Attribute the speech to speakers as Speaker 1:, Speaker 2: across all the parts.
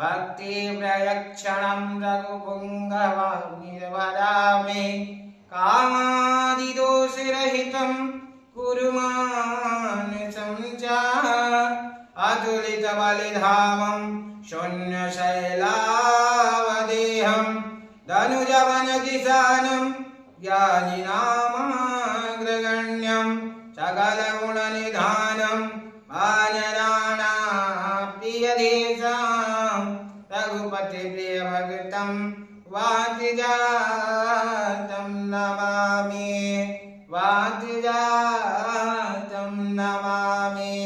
Speaker 1: भक्ति प्रयक्षणं रघुपुङ्गवाग्निर्वदामि कामादिदोषरहितं कुरु मानसं च अतुलितबलिधामं शून्यशैलावदेहं धनुजवनकिसानं ज्ञानिनामाग्रगण्यं सकलगुणनिधानं वानराणाप्रियदेशां रघुपतिप्रियभक्तं वादिजातं नमामि वादिजातं नमामि।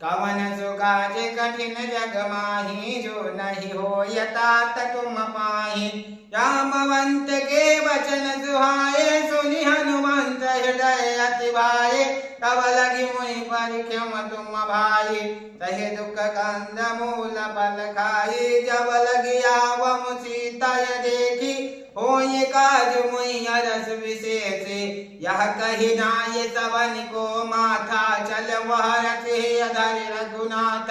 Speaker 1: कवन सुगाजे कठिन जग माही जो नहीं हो तात तुम पाही। जामवंत के वचन सुहाए सुनि हनुमंत हृदय अति भाए। तब लगी मुहि परिक्रम तुम भाई सहे दुख कंद मूल फल खाई। जब लगी आवम सीता देखी होय काज मुहि अरस विशेष। यह कही नाय सबन को माथा चल वह रथे अधर रघुनाथ।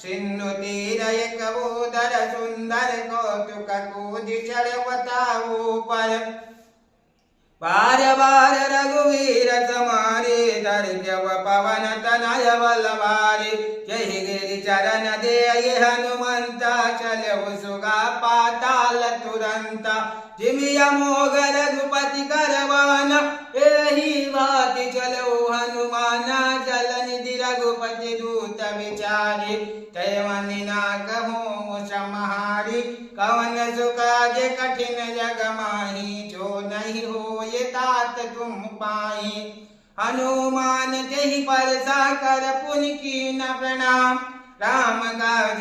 Speaker 1: सिंधु तीर एक उदर सुंदर कौतुक कूद चढ़वताऊ पर। बार बार रघुवीर समारे दर्जव पवन तनय बलवारे। जय गिरि चरण दे हनुमंता चलऊ सुगा पाताल तुरंत। जिमिया मोग रघुपति करवाना एही बात चलऊ हनुमाना। चलन दि रघुपति दूत विचारे तय मनि ना कहूँ समहारी। कवन सुकाज कठिन जग माही जो नहीं हो तात तुम पाई। हनुमान जहि परसा कर पुनि कीन प्रणाम। राम काज